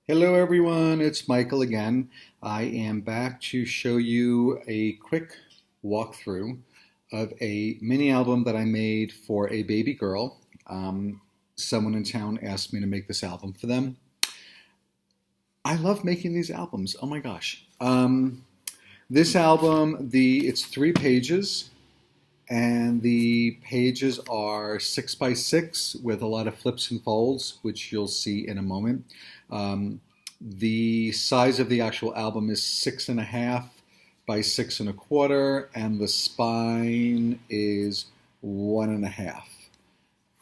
Hello everyone, it's Michael again. I am back to show you a quick walkthrough of a mini album that I made for a baby girl. Someone in town asked me to make this album for them. I love making these albums, oh my gosh. This album, it's 3 pages, and the pages are 6 by 6 with a lot of flips and folds, which you'll see in a moment. The size of the actual album is 6.5 by 6.25, and the spine is 1.5.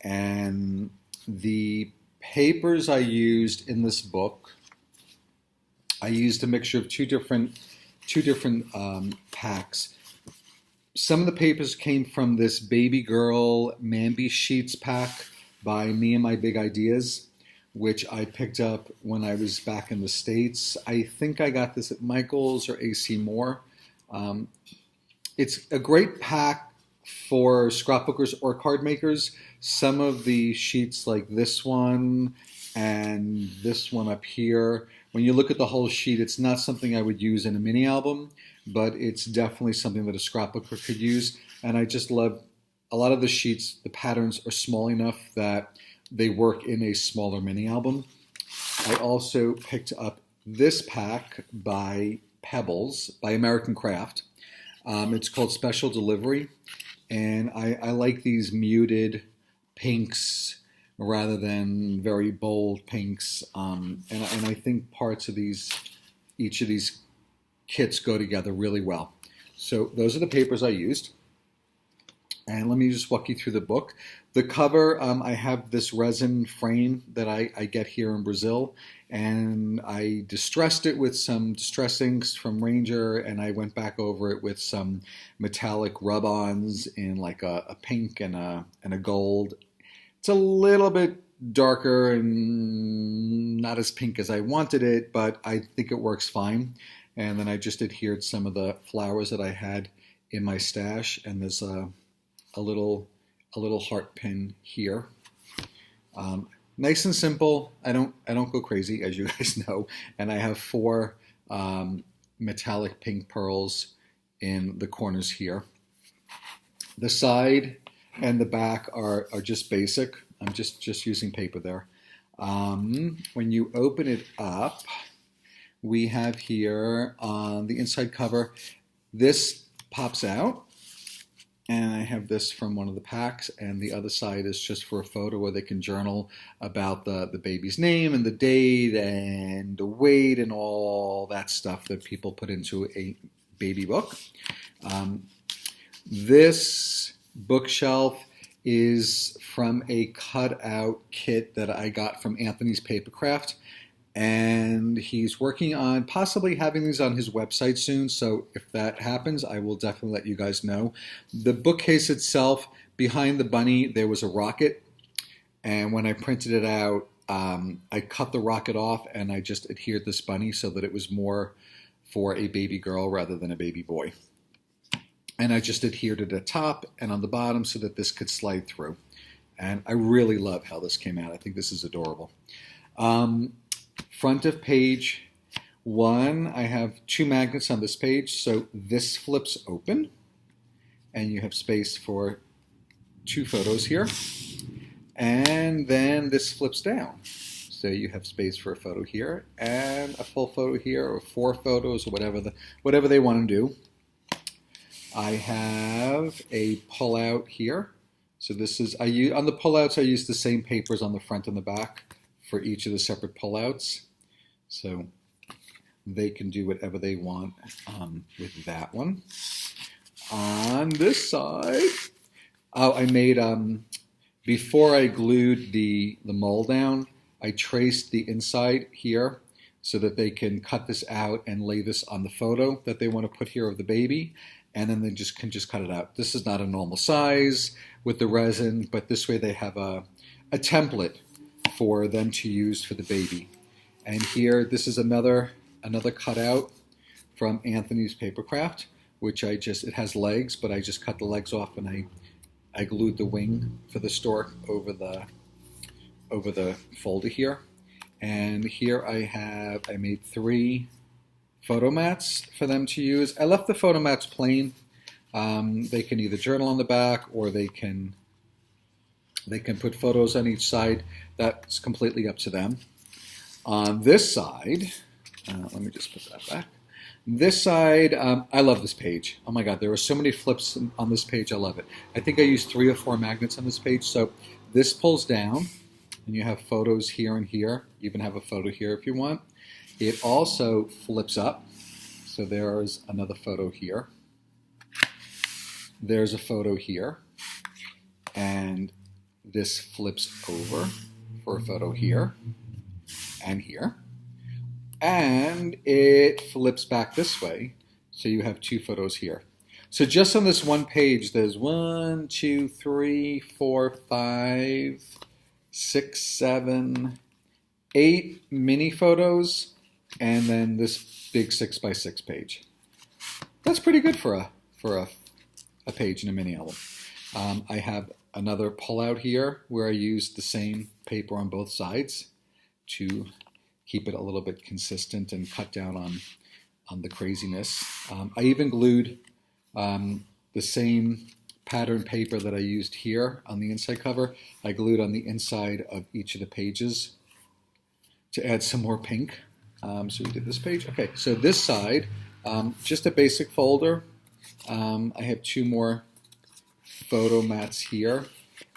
And the papers I used in this book, I used a mixture of two different packs. Some of the papers came from this Baby Girl Mambi Sheets pack by Me and My Big Ideas, which I picked up when I was back in the States. I think I got this at Michael's or AC Moore. It's a great pack for scrapbookers or card makers. Some of the sheets like this one and this one up here, when you look at the whole sheet, it's not something I would use in a mini album, but it's definitely something that a scrapbooker could use. And I just love a lot of the sheets, the patterns are small enough that they work in a smaller mini album. I also picked up this pack by Pebbles, by American Craft. It's called Special Delivery, and I like these muted pinks rather than very bold pinks. And I think parts of each of these kits go together really well. So those are the papers I used. And let me just walk you through the book. The cover, I have this resin frame that I get here in Brazil, and I distressed it with some distress inks from Ranger, and I went back over it with some metallic rub-ons in like a pink and a gold. It's a little bit darker and not as pink as I wanted it, but I think it works fine. And then I just adhered some of the flowers that I had in my stash, and there's a little heart pin here. Nice and simple. I don't go crazy, as you guys know. And I have 4 metallic pink pearls in the corners here. The side and the back are just basic. I'm just using paper there. When you open it up, we have here on the inside cover, this pops out. And I have this from one of the packs, and the other side is just for a photo where they can journal about the baby's name and the date and the weight and all that stuff that people put into a baby book. This bookshelf is from a cutout kit that I got from Anthony's Papercraft. And he's working on possibly having these on his website soon. So if that happens, I will definitely let you guys know. The bookcase itself, behind the bunny, there was a rocket. And when I printed it out, I cut the rocket off and I just adhered this bunny so that it was more for a baby girl rather than a baby boy. And I just adhered it at the top and on the bottom so that this could slide through. And I really love how this came out. I think this is adorable. Front of page 1, I have 2 magnets on this page, so this flips open, and you have space for 2 photos here, and then this flips down, so you have space for a photo here, and a full photo here, or 4 photos, or whatever they want to do. I have a pull-out here, so this is, on the pull-outs I use the same papers on the front and the back for each of the separate pullouts, so they can do whatever they want with that one. On this side, I made, before I glued the mold down, I traced the inside here so that they can cut this out and lay this on the photo that they want to put here of the baby, and then they can just cut it out. This is not a normal size with the resin, but this way they have a template for them to use for the baby. And here, this is another cutout from Anthony's Papercraft, which it has legs, but I just cut the legs off and I glued the wing for the stork over the folder here. And here I made 3 photo mats for them to use. I left the photo mats plain. They can either journal on the back, or they can put photos on each side. That's completely up to them. On this side, let me just put that back. This side, I love this page. Oh my God, there are so many flips on this page. I love it. I think I used 3 or 4 magnets on this page. So this pulls down, and you have photos here and here. You can have a photo here if you want. It also flips up. So there's another photo here. There's a photo here. And this flips over for a photo here and here. And it flips back this way, so you have 2 photos here. So just on this one page, there's 1, 2, 3, 4, 5, 6, 7, 8 mini photos, and then this big 6x6 page. That's pretty good for a page in a mini album. I have another pullout here where I used the same paper on both sides to keep it a little bit consistent and cut down on the craziness. I even glued the same pattern paper that I used here on the inside cover. I glued on the inside of each of the pages to add some more pink. So we did this page. Okay, so this side, just a basic folder. I have 2 more photo mats here.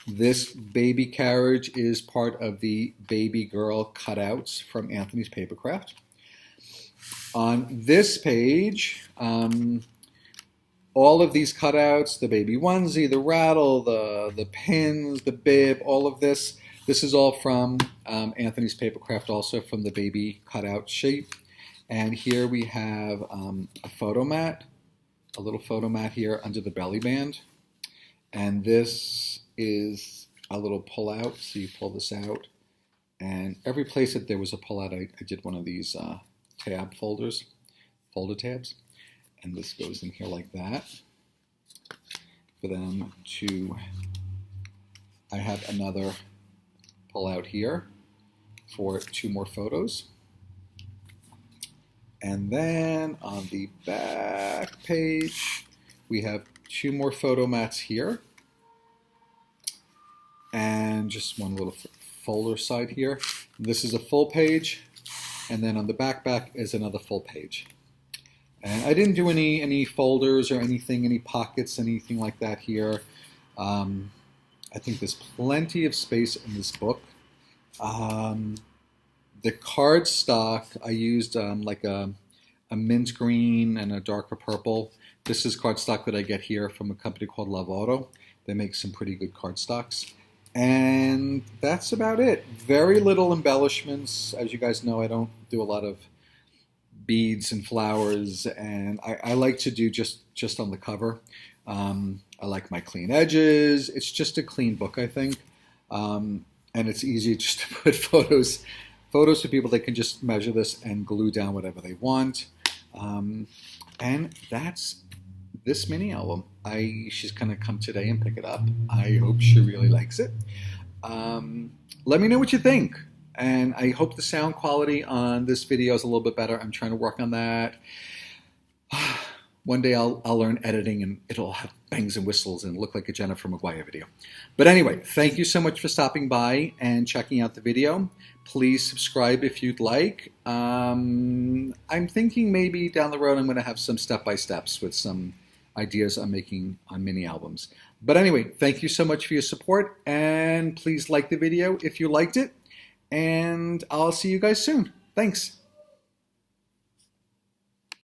This baby carriage is part of the baby girl cutouts from Anthony's Papercraft. On this page, all of these cutouts, the baby onesie, the rattle, the pins, the bib, all of this is all from Anthony's Papercraft, also from the baby cutout sheet. And here we have a photo mat, a little photo mat here under the belly band. And this is a little pull out, so you pull this out. And every place that there was a pull out, I did one of these tab folders, folder tabs. And this goes in here like that. For them to, I have another pull out here for 2 more photos. And then on the back page, we have 2 more photo mats here. And just one little folder side here. This is a full page, and then on the back is another full page. And I didn't do any folders or anything, any pockets, anything like that here. I think there's plenty of space in this book. The cardstock, I used like a mint green and a darker purple. This is cardstock that I get here from a company called Love Auto. They make some pretty good cardstocks. And that's about it. Very little embellishments. As you guys know, I don't do a lot of beads and flowers, and I like to do just on the cover. I like my clean edges. It's just a clean book, I think. And it's easy just to put photos for people. They can just measure this and glue down whatever they want. And that's this mini album. She's going to come today and pick it up. I hope she really likes it. Let me know what you think. And I hope the sound quality on this video is a little bit better. I'm trying to work on that. One day I'll learn editing and it'll have bangs and whistles and look like a Jennifer Maguire video. But anyway, thank you so much for stopping by and checking out the video. Please subscribe if you'd like. I'm thinking maybe down the road I'm going to have some step-by-steps with some ideas I'm making on mini albums. But anyway, thank you so much for your support, and please like the video if you liked it, and I'll see you guys soon. Thanks.